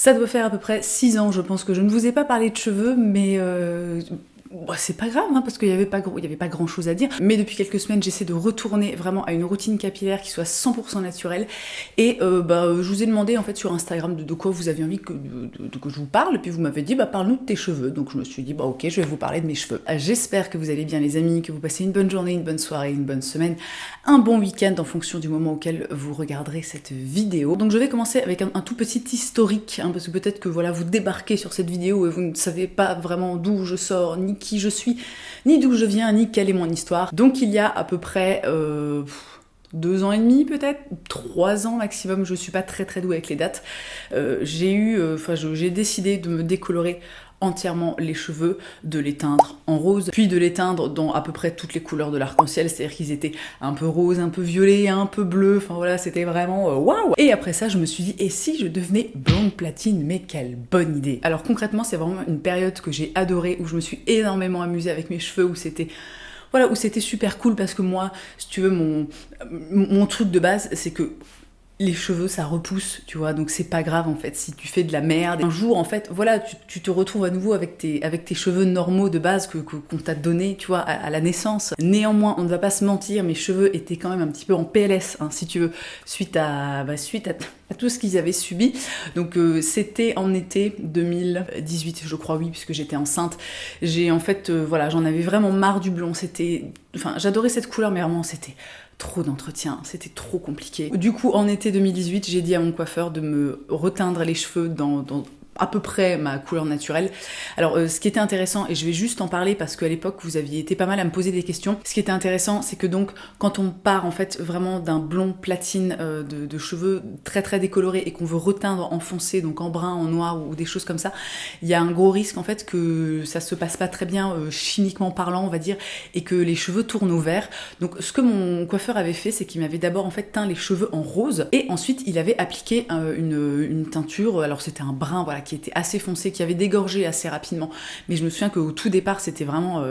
Ça doit faire à peu près 6 ans, je pense, que je ne vous ai pas parlé de cheveux, mais c'est pas grave, hein, parce qu'il n'y avait pas grand chose à dire. Mais depuis quelques semaines, j'essaie de retourner vraiment à une routine capillaire qui soit 100% naturelle. Et je vous ai demandé en fait sur Instagram de quoi vous aviez envie que je vous parle. Et puis vous m'avez dit, parle-nous de tes cheveux. Donc je me suis dit, ok, je vais vous parler de mes cheveux. J'espère que vous allez bien les amis, que vous passez une bonne journée, une bonne soirée, une bonne semaine, un bon week-end en fonction du moment auquel vous regarderez cette vidéo. Donc je vais commencer avec un tout petit historique, hein, parce que peut-être que voilà, vous débarquez sur cette vidéo et vous ne savez pas vraiment d'où je sors, ni qui je suis, ni d'où je viens, ni quelle est mon histoire. Donc il y a à peu près 2 ans et demi peut-être, 3 ans maximum, je suis pas très douée avec les dates, j'ai décidé de me décolorer entièrement les cheveux, de les teindre en rose, puis de les teindre dans à peu près toutes les couleurs de l'arc-en-ciel, c'est-à-dire qu'ils étaient un peu rose, un peu violet, un peu bleu, enfin voilà, c'était vraiment waouh. Et après ça, je me suis dit, et si je devenais blonde platine? Mais quelle bonne idée! Alors concrètement, c'est vraiment une période que j'ai adorée, où je me suis énormément amusée avec mes cheveux, où c'était super cool, parce que moi, si tu veux, mon truc de base, c'est que les cheveux ça repousse, tu vois, donc c'est pas grave en fait si tu fais de la merde. Un jour en fait, voilà, tu te retrouves à nouveau avec tes cheveux normaux de base qu'on t'a donné, tu vois, à la naissance. Néanmoins, on ne va pas se mentir, mes cheveux étaient quand même un petit peu en PLS, hein, si tu veux, suite à tout ce qu'ils avaient subi. Donc c'était en été 2018, je crois, oui, puisque j'étais enceinte. J'ai en fait, j'en avais vraiment marre du blond. J'adorais cette couleur, mais vraiment, c'était trop d'entretien, c'était trop compliqué. Du coup, en été 2018, j'ai dit à mon coiffeur de me reteindre les cheveux dans à peu près ma couleur naturelle. Alors ce qui était intéressant, et je vais juste en parler parce qu'à l'époque vous aviez été pas mal à me poser des questions, ce qui était intéressant c'est que donc quand on part en fait vraiment d'un blond platine de cheveux très décolorés et qu'on veut reteindre en foncé, donc en brun, en noir ou des choses comme ça, il y a un gros risque en fait que ça se passe pas très bien chimiquement parlant on va dire, et que les cheveux tournent au vert. Donc ce que mon coiffeur avait fait, c'est qu'il m'avait d'abord en fait teint les cheveux en rose, et ensuite il avait appliqué une teinture, alors c'était un brun voilà qui était assez foncé, qui avait dégorgé assez rapidement. Mais je me souviens qu'au tout départ, c'était vraiment...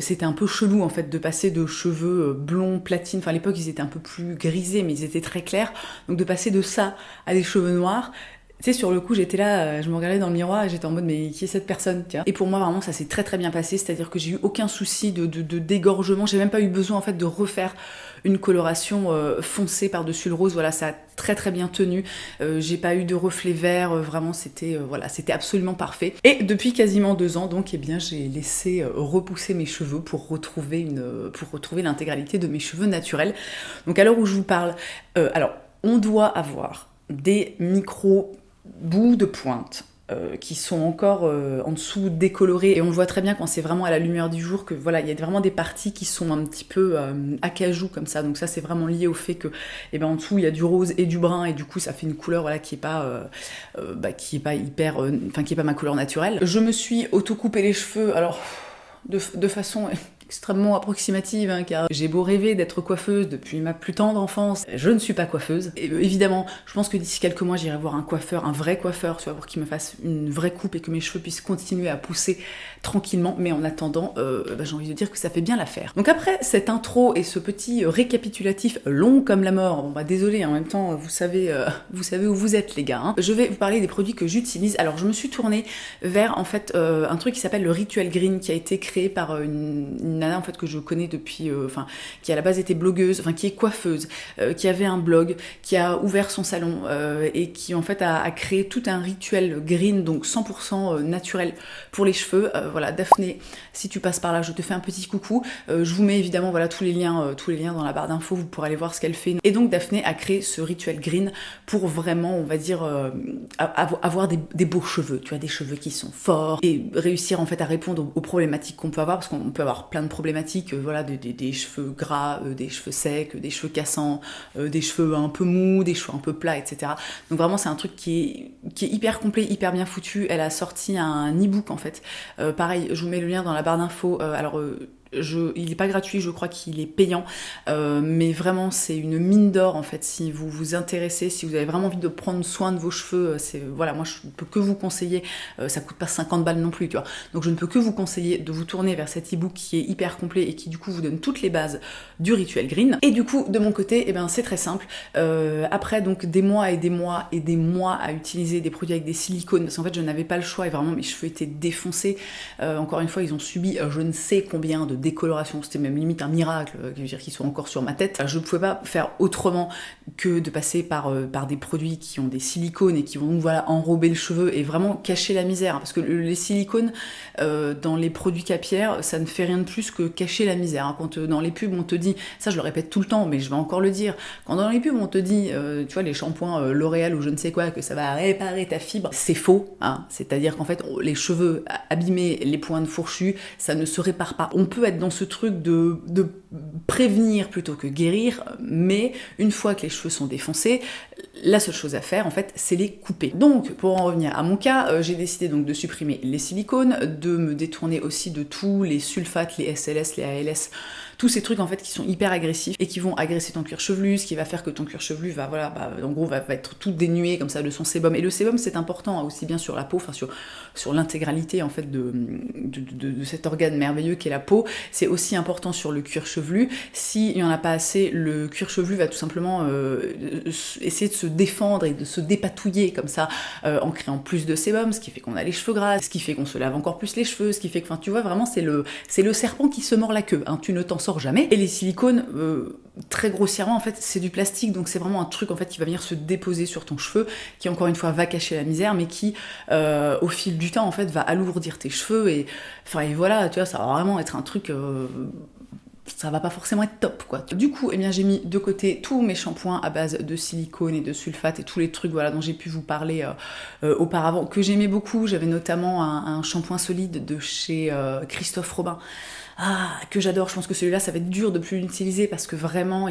c'était un peu chelou, en fait, de passer de cheveux blonds, platine. Enfin, à l'époque, ils étaient un peu plus grisés, mais ils étaient très clairs. Donc, de passer de ça à des cheveux noirs... Tu sais, sur le coup, j'étais là, je me regardais dans le miroir et j'étais en mode, mais qui est cette personne, tiens. Et pour moi, vraiment, ça s'est très bien passé, c'est-à-dire que j'ai eu aucun souci de dégorgement, j'ai même pas eu besoin, en fait, de refaire une coloration foncée par-dessus le rose, voilà, ça a très bien tenu, j'ai pas eu de reflets verts, vraiment, c'était absolument parfait. Et depuis quasiment 2 ans, donc, eh bien, j'ai laissé repousser mes cheveux pour retrouver l'intégralité de mes cheveux naturels. Donc, à l'heure où je vous parle, on doit avoir des micros bouts de pointe qui sont encore en dessous décolorés, et on le voit très bien quand c'est vraiment à la lumière du jour que voilà, il y a vraiment des parties qui sont un petit peu acajou comme ça, donc ça c'est vraiment lié au fait que en dessous il y a du rose et du brun, et du coup ça fait une couleur voilà, qui est pas hyper qui est pas ma couleur naturelle. Je me suis auto-coupé les cheveux, alors de façon extrêmement approximative, hein, car j'ai beau rêver d'être coiffeuse depuis ma plus tendre enfance, je ne suis pas coiffeuse. Et évidemment, je pense que d'ici quelques mois, j'irai voir un coiffeur, un vrai coiffeur, tu vois, pour qu'il me fasse une vraie coupe et que mes cheveux puissent continuer à pousser tranquillement. Mais en attendant, j'ai envie de dire que ça fait bien l'affaire. Donc après cette intro et ce petit récapitulatif long comme la mort, bon désolé, en même temps, vous savez où vous êtes les gars, hein. Je vais vous parler des produits que j'utilise. Alors je me suis tournée vers en fait un truc qui s'appelle le Ritual Green, qui a été créé par une nana en fait que je connais depuis, qui à la base était blogueuse, qui est coiffeuse, qui avait un blog, qui a ouvert son salon et qui en fait a créé tout un rituel green, donc 100% naturel pour les cheveux. Voilà, Daphné, si tu passes par là, je te fais un petit coucou. Je vous mets évidemment voilà tous les liens dans la barre d'infos, vous pourrez aller voir ce qu'elle fait. Et donc Daphné a créé ce rituel green pour vraiment, on va dire, avoir des beaux cheveux, tu vois, des cheveux qui sont forts et réussir en fait à répondre aux problématiques qu'on peut avoir, parce qu'on peut avoir plein de problématiques, voilà, des cheveux gras, des cheveux secs, des cheveux cassants, des cheveux un peu mous, des cheveux un peu plats, etc. Donc vraiment c'est un truc qui est hyper complet, hyper bien foutu. Elle a sorti un e-book en fait. Pareil, je vous mets le lien dans la barre d'infos. il n'est pas gratuit, je crois qu'il est payant, mais vraiment c'est une mine d'or en fait. Si vous vous intéressez, si vous avez vraiment envie de prendre soin de vos cheveux, voilà, moi je ne peux que vous conseiller, ça coûte pas 50 balles non plus, tu vois. Donc je ne peux que vous conseiller de vous tourner vers cet e-book qui est hyper complet et qui du coup vous donne toutes les bases du rituel green. Et du coup de mon côté, eh ben, c'est très simple. Après donc des mois et des mois et des mois à utiliser des produits avec des silicones, parce qu'en fait je n'avais pas le choix et vraiment mes cheveux étaient défoncés. Encore une fois, ils ont subi je ne sais combien de décoloration, c'était même limite un miracle, je veux dire qu'ils soient encore sur ma tête. Je ne pouvais pas faire autrement que de passer par des produits qui ont des silicones et qui vont donc voilà enrober le cheveu et vraiment cacher la misère, parce que les silicones dans les produits capillaires, ça ne fait rien de plus que cacher la misère. Quand dans les pubs on te dit, ça je le répète tout le temps, mais je vais encore le dire, quand dans les pubs on te dit, tu vois les shampoings L'Oréal ou je ne sais quoi, que ça va réparer ta fibre, c'est faux, hein. C'est-à-dire qu'en fait les cheveux abîmés, les pointes fourchues, ça ne se répare pas. On peut être dans ce truc de prévenir plutôt que guérir, mais une fois que les cheveux sont défoncés, la seule chose à faire en fait c'est les couper. Donc pour en revenir à mon cas, j'ai décidé donc de supprimer les silicones, de me détourner aussi de tous les sulfates, les SLS, les ALS, tous ces trucs en fait qui sont hyper agressifs et qui vont agresser ton cuir chevelu, ce qui va faire que ton cuir chevelu va voilà, en gros va être tout dénué comme ça de son sébum. Et le sébum c'est important hein, aussi bien sur la peau, enfin sur l'intégralité en fait de cet organe merveilleux qu'est la peau. C'est aussi important sur le cuir chevelu. S'il n'y en a pas assez, le cuir chevelu va tout simplement essayer de se défendre et de se dépatouiller comme ça en créant plus de sébum, ce qui fait qu'on a les cheveux gras, ce qui fait qu'on se lave encore plus les cheveux, ce qui fait que, enfin tu vois vraiment c'est le serpent qui se mord la queue, hein, tu ne t'en sors jamais. Et les silicones, très grossièrement en fait c'est du plastique, donc c'est vraiment un truc en fait qui va venir se déposer sur ton cheveu, qui encore une fois va cacher la misère, mais qui au fil du temps en fait va alourdir tes cheveux et voilà, tu vois, ça va vraiment être un truc ça va pas forcément être top quoi. Du coup, eh bien j'ai mis de côté tous mes shampoings à base de silicone et de sulfate et tous les trucs voilà dont j'ai pu vous parler auparavant, que j'aimais beaucoup. J'avais notamment un shampoing solide de chez Christophe Robin. Que j'adore, je pense que celui-là ça va être dur de plus l'utiliser parce que vraiment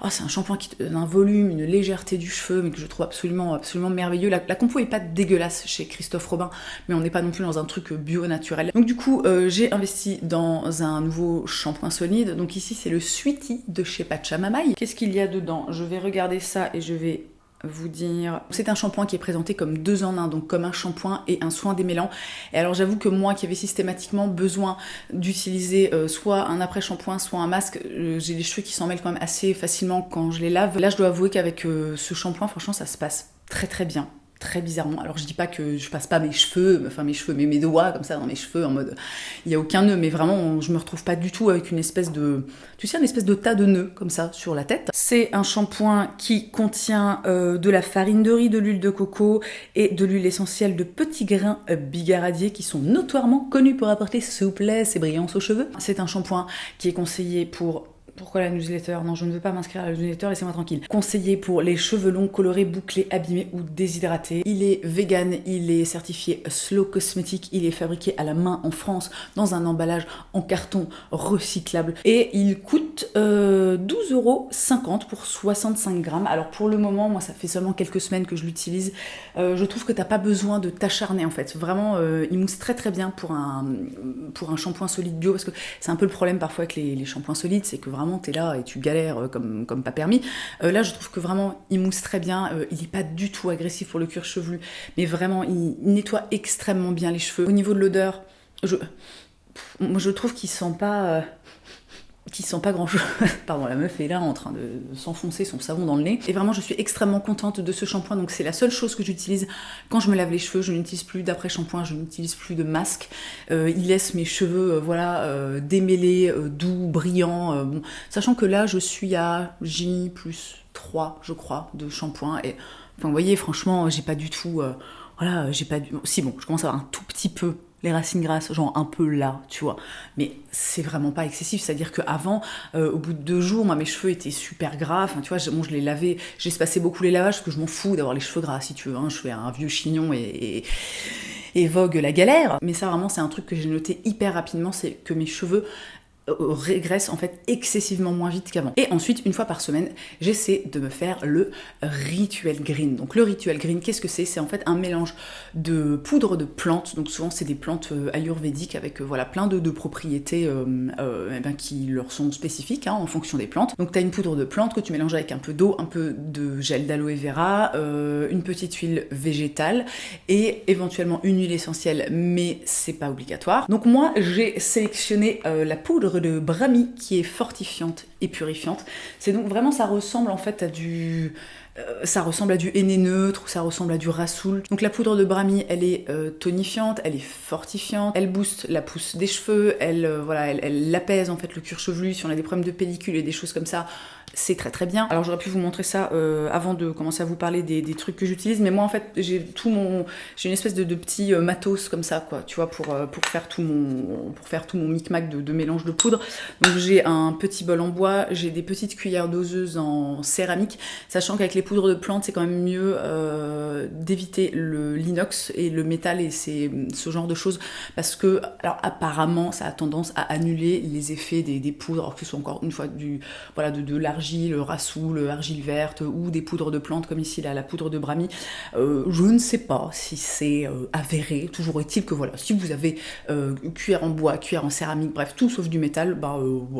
c'est un shampoing qui te donne un volume, une légèreté du cheveu mais que je trouve absolument merveilleux. La compo est pas dégueulasse chez Christophe Robin, mais on n'est pas non plus dans un truc bio naturel. Donc du coup j'ai investi dans un nouveau shampoing solide, donc ici c'est le Sweetie de chez Pachamamay. Qu'est-ce qu'il y a dedans? Je vais regarder ça et je vais vous dire. C'est un shampoing qui est présenté comme 2 en 1, donc comme un shampoing et un soin démêlant. Et alors j'avoue que moi qui avais systématiquement besoin d'utiliser soit un après-shampoing, soit un masque, j'ai les cheveux qui s'en mêlent quand même assez facilement quand je les lave. Là je dois avouer qu'avec ce shampoing, franchement ça se passe très très bien. Très bizarrement. Alors je dis pas que je passe pas mes cheveux, mais mes doigts comme ça dans mes cheveux en mode il y a aucun nœud, mais vraiment je me retrouve pas du tout avec une espèce de, tu sais, une espèce de tas de nœuds comme ça sur la tête. C'est un shampoing qui contient de la farine de riz, de l'huile de coco et de l'huile essentielle de petits grains bigaradiers qui sont notoirement connus pour apporter souplesse et brillance aux cheveux. C'est un shampoing qui est conseillé pour... Pourquoi la newsletter? Non, je ne veux pas m'inscrire à la newsletter, laissez-moi tranquille. Conseillé pour les cheveux longs, colorés, bouclés, abîmés ou déshydratés. Il est vegan, il est certifié Slow Cosmetic, il est fabriqué à la main en France dans un emballage en carton recyclable et il coûte 12,50€ pour 65 grammes. Alors pour le moment, moi ça fait seulement quelques semaines que je l'utilise. Je trouve que t'as pas besoin de t'acharner en fait. Vraiment, il mousse très très bien pour un shampoing solide bio, parce que c'est un peu le problème parfois avec les shampoings solides, c'est que vraiment t'es là et tu galères comme pas permis. Là je trouve que vraiment il mousse très bien, il est pas du tout agressif pour le cuir chevelu, mais vraiment il nettoie extrêmement bien les cheveux. Au niveau de l'odeur, je trouve qu'il sent pas grand chose. Pardon, la meuf est là en train de s'enfoncer son savon dans le nez. Et vraiment, je suis extrêmement contente de ce shampoing. Donc, c'est la seule chose que j'utilise quand je me lave les cheveux. Je n'utilise plus d'après-shampoing, je n'utilise plus de masque. Il laisse mes cheveux, démêlés, doux, brillants. Bon, sachant que là, je suis à J+3, je crois, de shampoing. Et enfin, vous voyez, franchement, j'ai pas du tout... Si, bon, je commence à avoir un tout petit peu les racines grasses, genre un peu là, tu vois. Mais c'est vraiment pas excessif, c'est-à-dire qu'avant, au bout de 2 jours, moi, mes cheveux étaient super gras. Enfin, tu vois, je les lavais, j'espacais beaucoup les lavages, parce que je m'en fous d'avoir les cheveux gras, si tu veux. Hein. Je fais un vieux chignon et vogue la galère. Mais ça, vraiment, c'est un truc que j'ai noté hyper rapidement, c'est que mes cheveux régresse en fait excessivement moins vite qu'avant. Et ensuite, une fois par semaine, j'essaie de me faire le rituel green. Donc le rituel green, qu'est-ce que c'est? C'est en fait un mélange de poudre de plantes, donc souvent c'est des plantes ayurvédiques avec voilà, plein de propriétés qui leur sont spécifiques en fonction des plantes. Donc tu as une poudre de plantes que tu mélanges avec un peu d'eau, un peu de gel d'aloe vera, une petite huile végétale et éventuellement une huile essentielle, mais c'est pas obligatoire. Donc moi j'ai sélectionné la poudre de brahmi qui est fortifiante et purifiante. C'est donc vraiment, ça ressemble en fait à du henné neutre ou ça ressemble à du rassoul. Donc la poudre de brahmi, elle est tonifiante, elle est fortifiante, elle booste la pousse des cheveux, elle apaise en fait le cuir chevelu si on a des problèmes de pellicule et des choses comme ça. C'est très très bien. Alors j'aurais pu vous montrer ça avant de commencer à vous parler des trucs que j'utilise, mais moi en fait j'ai une espèce de petit matos comme ça quoi, tu vois, pour faire tout mon micmac de mélange de poudre. Donc j'ai un petit bol en bois, j'ai des petites cuillères doseuses en céramique, sachant qu'avec les poudres de plantes c'est quand même mieux d'éviter l'inox et le métal et ce genre de choses, parce que alors apparemment ça a tendance à annuler les effets des poudres, alors que ce soit encore une fois de l'argile, rassoul, argile verte ou des poudres de plantes comme ici la poudre de brahmi. Je ne sais pas si c'est avéré, toujours est-il que voilà, si vous avez cuillère en bois, cuillère en céramique, bref tout sauf du métal,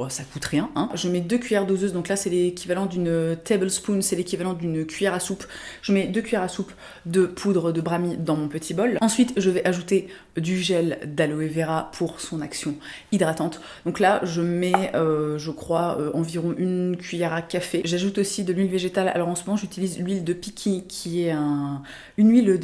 ça coûte rien. Je mets 2 cuillères doseuses, donc là c'est l'équivalent d'une tablespoon, c'est l'équivalent d'une cuillère à soupe. Je mets 2 cuillères à soupe de poudre de brahmi dans mon petit bol. Ensuite je vais ajouter du gel d'aloe vera pour son action hydratante. Donc là je mets je crois environ une cuillère à café. J'ajoute aussi de l'huile végétale. Alors en ce moment j'utilise l'huile de Piki qui est une huile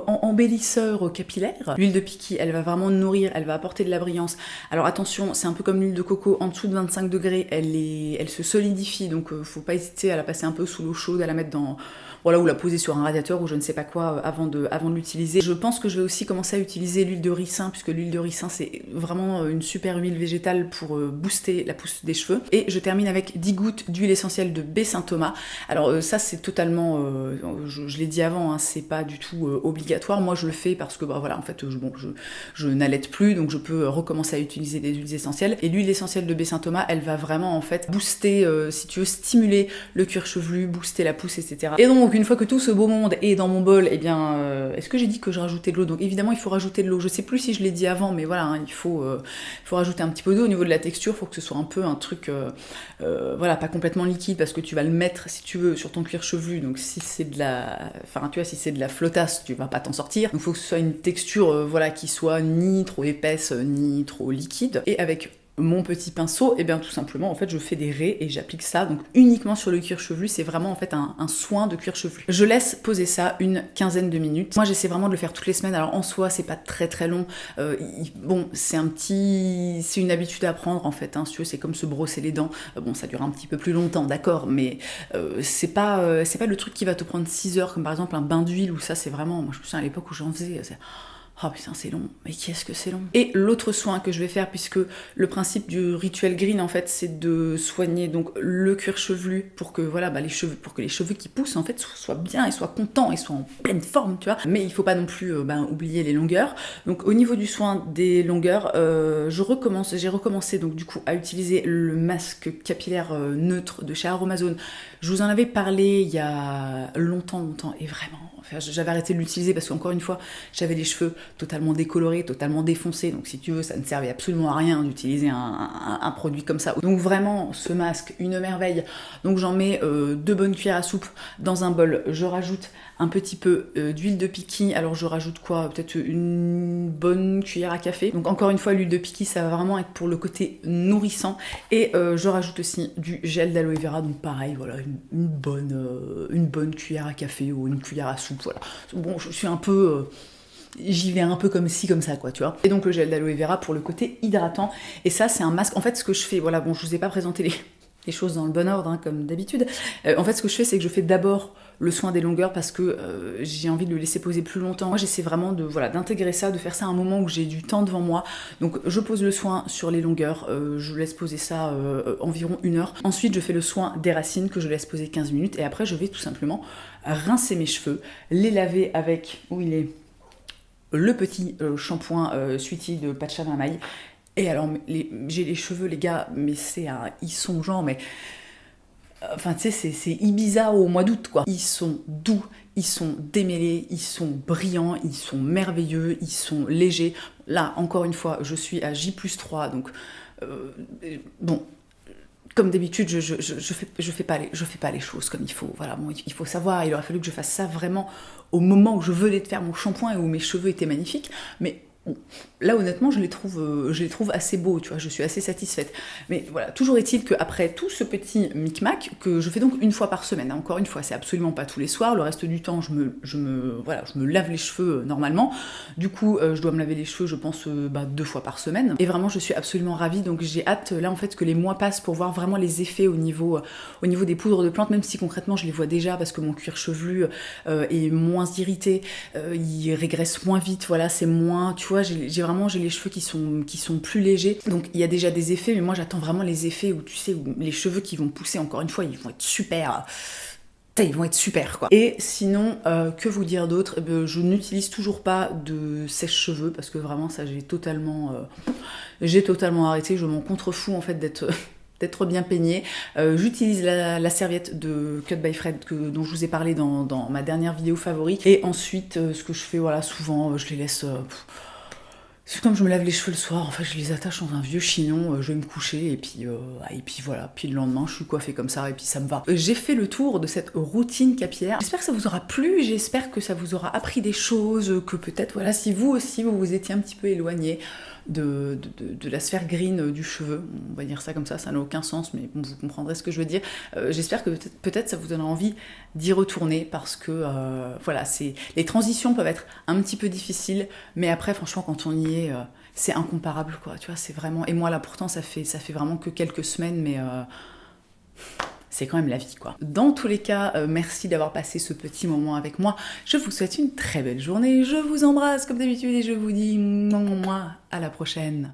embellisseur capillaire. L'huile de Piki, elle va vraiment nourrir, elle va apporter de la brillance. Alors attention, c'est un peu comme l'huile de coco, en dessous de 25 degrés elle se solidifie, donc faut pas hésiter à la passer un peu sous l'eau chaude, à la mettre dans ou la poser sur un radiateur ou je ne sais pas quoi avant de l'utiliser. Je pense que je vais aussi commencer à utiliser l'huile de ricin, puisque l'huile de ricin c'est vraiment une super huile végétale pour booster la pousse des cheveux. Et je termine avec 10 gouttes d'huile essentielle de baie Saint-Thomas. Alors ça c'est totalement, je l'ai dit avant, c'est pas du tout obligatoire. Moi je le fais parce que en fait je n'allaite plus, donc je peux recommencer à utiliser des huiles essentielles. Et l'huile essentielle de baie Saint-Thomas, elle va vraiment en fait booster, si tu veux, stimuler le cuir chevelu, booster la pousse, etc. Et donc une fois que tout ce beau monde est dans mon bol, est-ce que j'ai dit que je rajoutais de l'eau? Donc évidemment il faut rajouter de l'eau. Je sais plus si je l'ai dit avant, mais voilà, il faut rajouter un petit peu d'eau. Au niveau de la texture, il faut que ce soit un peu un truc, pas complètement liquide, parce que tu vas le mettre, si tu veux, sur ton cuir chevelu. Donc si c'est de la, si c'est de la flottasse, tu vas pas t'en sortir. Donc il faut que ce soit une texture, qui soit ni trop épaisse, ni trop liquide. Et avec mon petit pinceau, tout simplement en fait je fais des raies et j'applique ça donc uniquement sur le cuir chevelu. C'est vraiment en fait un soin de cuir chevelu. Je laisse poser ça une quinzaine de minutes. Moi j'essaie vraiment de le faire toutes les semaines. Alors en soi c'est pas très très long, c'est une habitude à prendre en fait, si tu veux, c'est comme se brosser les dents. Ça dure un petit peu plus longtemps, d'accord, mais c'est pas le truc qui va te prendre 6 heures comme par exemple un bain d'huile, où ça c'est vraiment, moi je me souviens à l'époque où j'en faisais, oh putain c'est long, mais qu'est-ce que c'est long. Et l'autre soin que je vais faire, puisque le principe du rituel green en fait c'est de soigner donc le cuir chevelu pour que les cheveux qui poussent en fait soient bien et soient contents et soient en pleine forme, tu vois. Mais il faut pas non plus oublier les longueurs. Donc au niveau du soin des longueurs, j'ai recommencé donc du coup à utiliser le masque capillaire neutre de chez Aromazone. Je vous en avais parlé il y a longtemps et vraiment, j'avais arrêté de l'utiliser parce qu'encore une fois, j'avais les cheveux totalement décolorés, totalement défoncés. Donc si tu veux, ça ne servait absolument à rien d'utiliser un produit comme ça. Donc vraiment, ce masque, une merveille. Donc j'en mets 2 bonnes cuillères à soupe dans un bol. Je rajoute un petit peu d'huile de Piki. Alors je rajoute quoi? Peut-être une bonne cuillère à café. Donc encore une fois, l'huile de Piki, ça va vraiment être pour le côté nourrissant. Et je rajoute aussi du gel d'aloe vera. Donc pareil, voilà, une bonne cuillère à café ou une cuillère à soupe. Voilà. Bon, je suis un peu... j'y vais un peu comme ci, comme ça, quoi, tu vois. Et donc le gel d'aloe vera pour le côté hydratant. Et ça, c'est un masque. En fait, ce que je fais, je vous ai pas présenté les choses dans le bon ordre, comme d'habitude. En fait, ce que je fais, c'est que je fais d'abord le soin des longueurs parce que j'ai envie de le laisser poser plus longtemps. Moi, j'essaie vraiment d'intégrer ça, de faire ça à un moment où j'ai du temps devant moi. Donc, je pose le soin sur les longueurs. Je laisse poser ça environ 1 heure. Ensuite, je fais le soin des racines que je laisse poser 15 minutes. Et après, je vais tout simplement rincer mes cheveux, les laver avec... Où il est le petit shampoing Sweetie de Pachamamaï. Et alors, j'ai les cheveux, les gars, mais ils sont genre, mais... Enfin, tu sais, c'est Ibiza au mois d'août, quoi. Ils sont doux, ils sont démêlés, ils sont brillants, ils sont merveilleux, ils sont légers. Là, encore une fois, je suis à J+3, donc... bon... Comme d'habitude, je fais pas les choses comme il faut. Voilà, bon, il faut savoir, il aurait fallu que je fasse ça vraiment au moment où je venais de faire mon shampoing et où mes cheveux étaient magnifiques. Mais bon, là, honnêtement, je les trouve assez beaux, tu vois, je suis assez satisfaite. Mais voilà, toujours est-il qu'après tout ce petit micmac, que je fais donc une fois par semaine, hein, encore une fois, c'est absolument pas tous les soirs, le reste du temps, je me lave les cheveux normalement. Du coup, je dois me laver les cheveux, je pense, 2 fois par semaine. Et vraiment, je suis absolument ravie, donc j'ai hâte, là, en fait, que les mois passent pour voir vraiment les effets au niveau des poudres de plantes, même si concrètement, je les vois déjà, parce que mon cuir chevelu est moins irrité, il régresse moins vite, voilà, c'est moins, tu vois, j'ai les cheveux qui sont plus légers, donc il y a déjà des effets, mais moi j'attends vraiment les effets où tu sais, où les cheveux qui vont pousser, encore une fois, ils vont être super, quoi. Et sinon, que vous dire d'autre? Je n'utilise toujours pas de sèche-cheveux, parce que vraiment ça j'ai totalement arrêté, je m'en contrefous en fait d'être bien peignée. J'utilise la serviette de Cut by Fred dont je vous ai parlé dans ma dernière vidéo favorite. Et ensuite, ce que je fais, voilà, souvent, je les laisse... C'est comme je me lave les cheveux le soir, en fait, je les attache dans un vieux chignon, je vais me coucher, et puis voilà. Puis le lendemain, je suis coiffée comme ça, et puis ça me va. J'ai fait le tour de cette routine capillaire. J'espère que ça vous aura plu, j'espère que ça vous aura appris des choses, que peut-être, voilà, si vous aussi, vous vous étiez un petit peu éloigné de la sphère green du cheveu, on va dire ça comme ça n'a aucun sens, mais bon, vous comprendrez ce que je veux dire. J'espère que peut-être ça vous donnera envie d'y retourner, parce que voilà, les transitions peuvent être un petit peu difficiles, mais après franchement quand on y est, c'est incomparable, quoi, tu vois, c'est vraiment... Et moi là pourtant ça fait vraiment que quelques semaines, mais... c'est quand même la vie, quoi. Dans tous les cas, merci d'avoir passé ce petit moment avec moi. Je vous souhaite une très belle journée. Je vous embrasse comme d'habitude et je vous dis moi à la prochaine.